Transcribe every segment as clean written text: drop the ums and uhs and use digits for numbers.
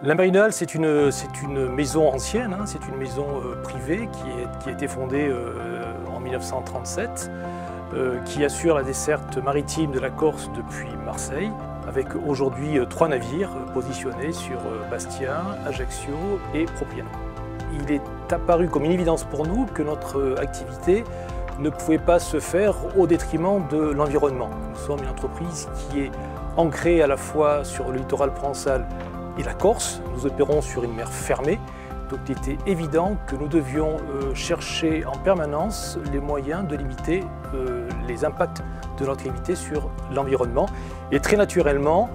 La Marinale, c'est une maison ancienne, hein, c'est une maison privée qui a été fondée en 1937, qui assure la desserte maritime de la Corse depuis Marseille, avec aujourd'hui 3 navires positionnés sur Bastia, Ajaccio et Propiano. Il est apparu comme une évidence pour nous que notre activité ne pouvait pas se faire au détriment de l'environnement. Nous sommes une entreprise qui est ancrée à la fois sur le littoral provençal et la Corse. Nous opérons sur une mer fermée, donc il était évident que nous devions chercher en permanence les moyens de limiter les impacts de notre activité sur l'environnement. Et très naturellement,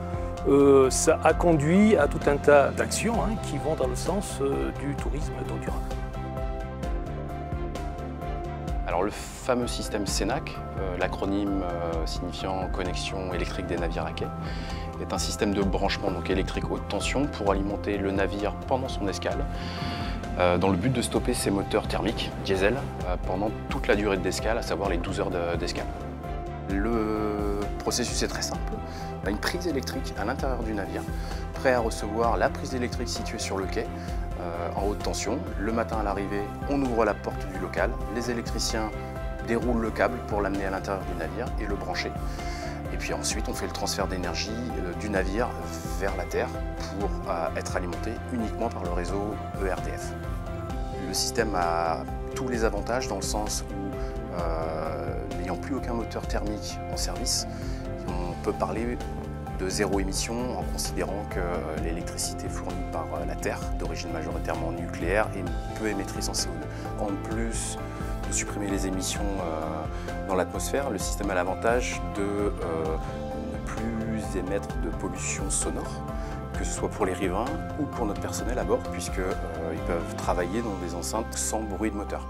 ça a conduit à tout un tas d'actions qui vont dans le sens du tourisme d'eau durable. Alors le fameux système CENAC, l'acronyme signifiant Connexion électrique des navires à quai, est un système de branchement donc électrique haute tension pour alimenter le navire pendant son escale, dans le but de stopper ses moteurs thermiques, diesel, pendant toute la durée de l'escale, à savoir les 12 heures d'escale. Le processus est très simple. On a une prise électrique à l'intérieur du navire, prêt à recevoir la prise électrique située sur le quai, en haute tension. Le matin à l'arrivée, on ouvre la porte du local, les électriciens déroulent le câble pour l'amener à l'intérieur du navire et le brancher. Et puis ensuite, on fait le transfert d'énergie du navire vers la Terre pour être alimenté uniquement par le réseau ERDF. Le système a tous les avantages dans le sens où, n'ayant plus aucun moteur thermique en service, on peut parler de zéro émission en considérant que l'électricité fournie par la Terre, d'origine majoritairement nucléaire, est peu émettrice en CO2. En plus de supprimer les émissions dans l'atmosphère, le système a l'avantage de ne plus émettre de pollution sonore, que ce soit pour les riverains ou pour notre personnel à bord, puisqu'ils peuvent travailler dans des enceintes sans bruit de moteur.